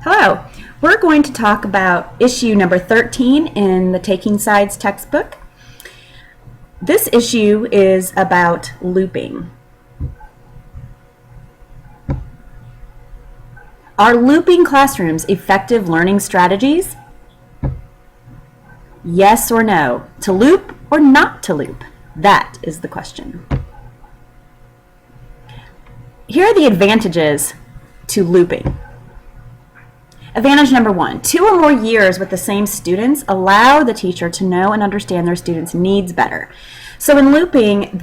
Hello. We're going to talk about issue number 13 in the Taking Sides textbook. This issue is about looping. Are looping classrooms effective learning strategies? Yes or no? To loop or not to loop? That is the question. Here are the advantages to looping. Advantage number 1, 2 or more years with the same students allow the teacher to know and understand their students' needs better. So in looping,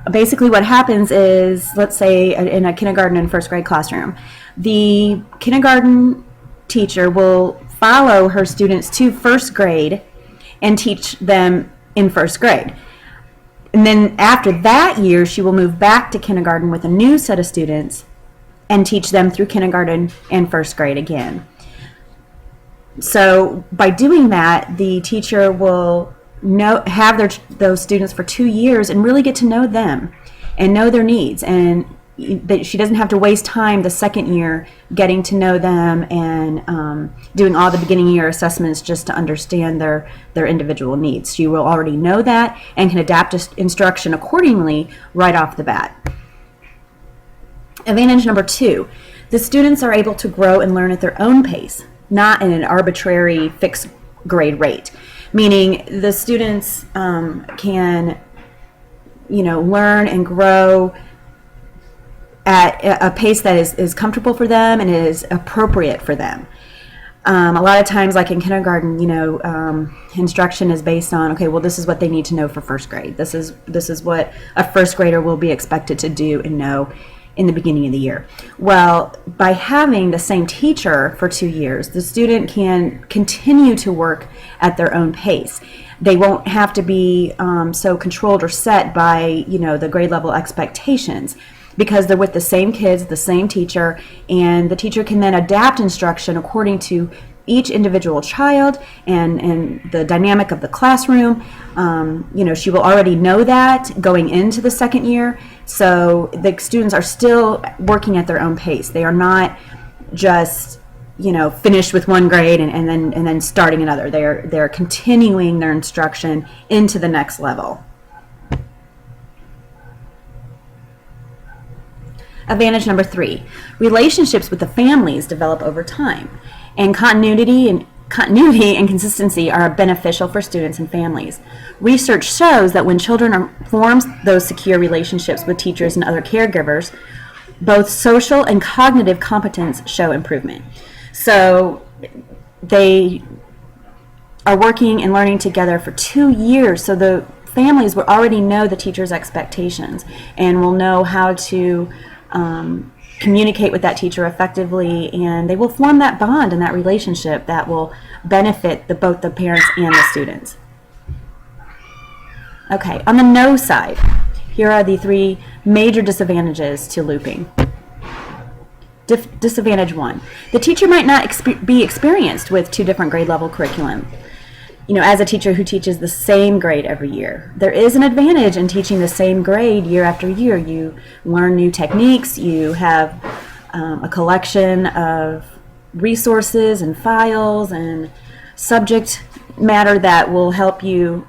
basically what happens is, let's say in a kindergarten and first grade classroom, the kindergarten teacher will follow her students to first grade and teach them in first grade. And then after that year, she will move back to kindergarten with a new set of students and teach them through kindergarten and first grade again. So by doing that, the teacher will have those students for 2 years and really get to know them and know their needs, and that she doesn't have to waste time the second year getting to know them and doing all the beginning year assessments just to understand their individual needs. She will already know that and can adapt instruction accordingly right off the bat. Advantage number 2, the students are able to grow and learn at their own pace, not in an arbitrary fixed grade rate. Meaning the students can, learn and grow at a pace that is comfortable for them and is appropriate for them. A lot of times, like in kindergarten, instruction is based on, okay, well, this is what they need to know for first grade. This is what a first grader will be expected to do and know in the beginning of the year. Well, by having the same teacher for 2 years, the student can continue to work at their own pace. They won't have to be so controlled or set by, the grade level expectations, because they're with the same kids, the same teacher, and the teacher can then adapt instruction according to each individual child and the dynamic of the classroom. She will already know that going into the second year, so the students are still working at their own pace. They are not just finished with one grade and then starting another. They're continuing their instruction into the next level. Advantage number 3, relationships with the families develop over time, and continuity and consistency are beneficial for students and families. Research shows that when children form those secure relationships with teachers and other caregivers, both social and cognitive competence show improvement. So they are working and learning together for 2 years, so the families will already know the teacher's expectations and will know how to communicate with that teacher effectively, and they will form that bond and that relationship that will benefit both the parents and the students. Okay, on the no side, here are the 3 major disadvantages to looping. Disadvantage 1, the teacher might not be experienced with 2 different grade level curriculum. As a teacher who teaches the same grade every year, there is an advantage in teaching the same grade year after year. You learn new techniques, you have a collection of resources and files and subject matter that will help you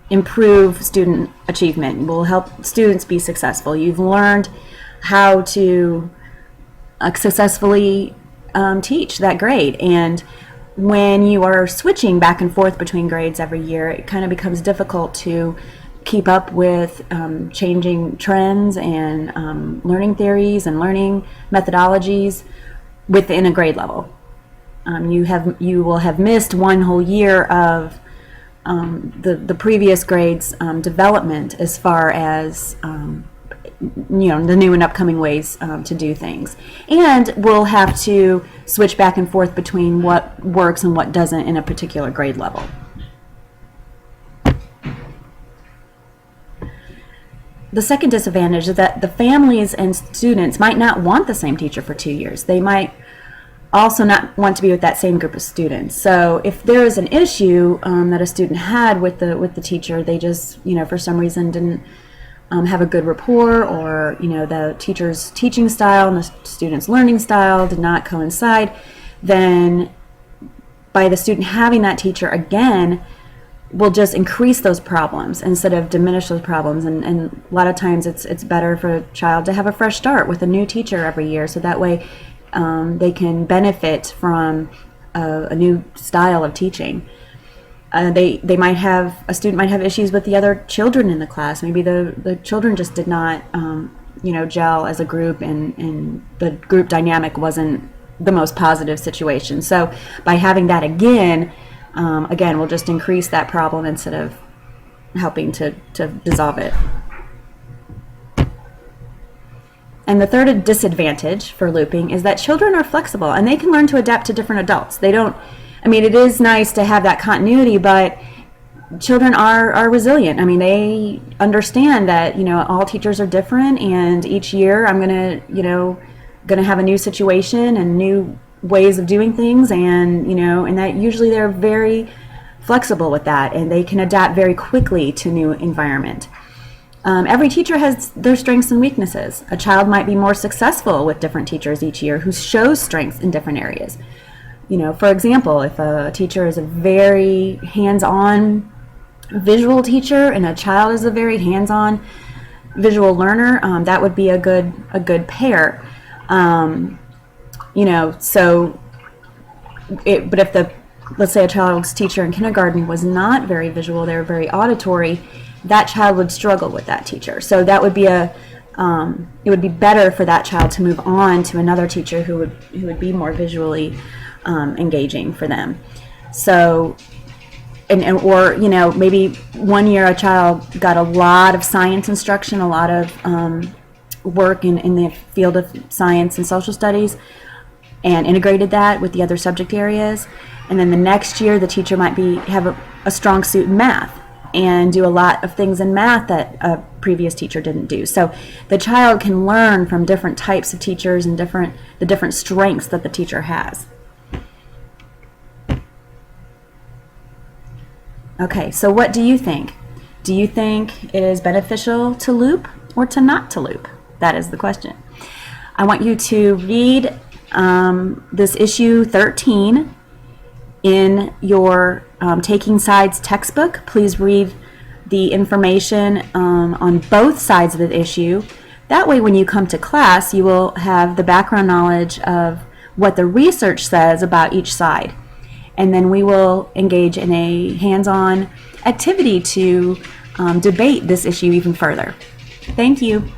improve student achievement, will help students be successful. You've learned how to successfully teach that grade, and when you are switching back and forth between grades every year, it kind of becomes difficult to keep up with changing trends and learning theories and learning methodologies within a grade level. You will have missed one whole year of the previous grade's development as far as the new and upcoming ways to do things, and we'll have to switch back and forth between what works and what doesn't in a particular grade level. The second disadvantage is that the families and students might not want the same teacher for 2 years. They might also not want to be with that same group of students. So if there is an issue that a student had with the teacher, they just for some reason didn't have a good rapport, or the teacher's teaching style and the student's learning style did not coincide, then by the student having that teacher again, will just increase those problems instead of diminish those problems. And a lot of times it's better for a child to have a fresh start with a new teacher every year, so that way they can benefit from a new style of teaching. They might have, a student might have issues with the other children in the class. Maybe the children just did not gel as a group, and the group dynamic wasn't the most positive situation. So by having that again, we'll just increase that problem instead of helping to dissolve it. And the third disadvantage for looping is that children are flexible and they can learn to adapt to different adults. It is nice to have that continuity, but children are resilient. They understand that, all teachers are different, and each year I'm gonna have a new situation and new ways of doing things, and that usually they're very flexible with that, and they can adapt very quickly to new environment. Every teacher has their strengths and weaknesses. A child might be more successful with different teachers each year who shows strengths in different areas. For example, if a teacher is a very hands-on visual teacher and a child is a very hands-on visual learner, that would be a good pair. But if let's say a child's teacher in kindergarten was not very visual, they were very auditory, that child would struggle with that teacher. So that would be it would be better for that child to move on to another teacher who would be more visually engaging for them. So, or maybe one year a child got a lot of science instruction, a lot of work in the field of science and social studies, and integrated that with the other subject areas. And then the next year the teacher might have a strong suit in math and do a lot of things in math that a previous teacher didn't do. So the child can learn from different types of teachers and the different strengths that the teacher has. Okay, so what do you think? Do you think it is beneficial to loop or to not to loop? That is the question. I want you to read this issue 13 in your Taking Sides textbook. Please read the information on both sides of the issue. That way when you come to class, you will have the background knowledge of what the research says about each side. And then we will engage in a hands-on activity to debate this issue even further. Thank you.